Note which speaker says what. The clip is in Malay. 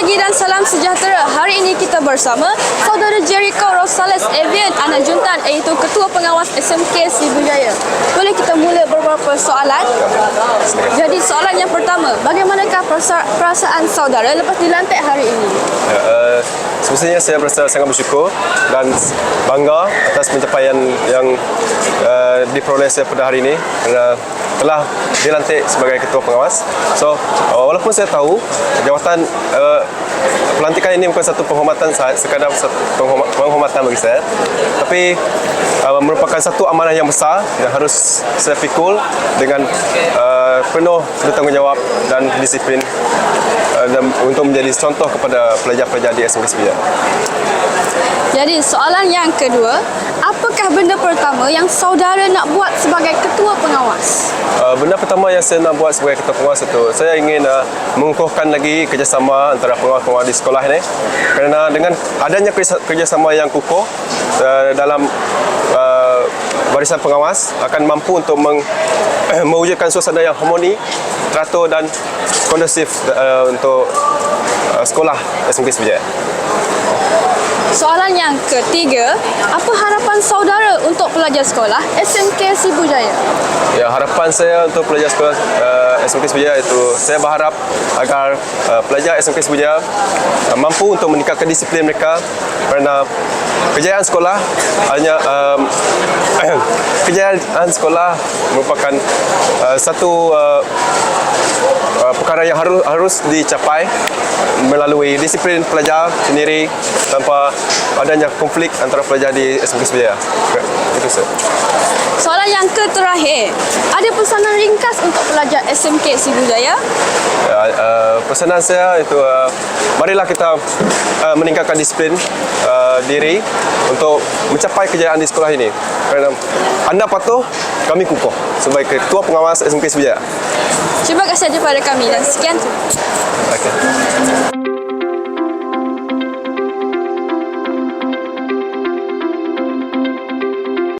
Speaker 1: pagi dan salam sejahtera. Hari ini kita bersama Saudara Jericho Rosales Evian, anak juntan iaitu Ketua Pengawas SMK Srivijaya. Boleh kita mula beberapa soalan? Jadi soalan yang pertama, bagaimanakah perasaan saudara lepas dilantik hari ini?
Speaker 2: Semestinya saya berasa sangat bersyukur dan bangga atas pencapaian yang diperoleh saya pada hari ini kerana telah dilantik sebagai Ketua Pengawas. So, walaupun saya tahu jawatan pelantikan ini bukan satu penghormatan sekadar satu penghormatan bagi saya, tapi merupakan satu amanah yang besar yang harus saya pikul dengan penuh bertanggungjawab dan disiplin dan untuk menjadi contoh kepada pelajar-pelajar di SMK Srivijaya.
Speaker 1: Jadi soalan yang kedua, apakah benda pertama yang saudara nak buat sebagai Ketua Pengawas?
Speaker 2: Benda pertama yang saya nak buat sebagai Ketua Pengawas itu, saya ingin mengukuhkan lagi kerjasama antara pengawas-pengawas di sekolah ini. Kerana dengan adanya kerjasama yang kukuh dalam barisan pengawas akan mampu untuk mewujudkan suasana yang harmoni, teratur dan kondusif untuk sekolah SMK Srivijaya.
Speaker 1: Soalan yang ketiga, apa harapan saudara untuk pelajar sekolah SMK Srivijaya?
Speaker 2: Ya, harapan saya untuk pelajar sekolah SMK Srivijaya itu, saya berharap agar pelajar SMK Srivijaya mampu untuk meningkatkan disiplin mereka, kerana kejayaan sekolah hanya kejayaan sekolah merupakan satu perkara yang harus dicapai melalui disiplin pelajar sendiri tanpa adanya konflik antara pelajar di SMK Srivijaya. Itu saja.
Speaker 1: Soalan yang terakhir, ada pesanan ringkas untuk pelajar SMK Srivijaya?
Speaker 2: Pesanan saya itu, marilah kita meningkatkan disiplin diri untuk mencapai kejayaan di sekolah ini. Kerana anda patuh, kami kukuh sebagai Ketua Pengawas SMK Srivijaya.
Speaker 1: Terima kasih kepada kami dan sekian.
Speaker 2: Okay.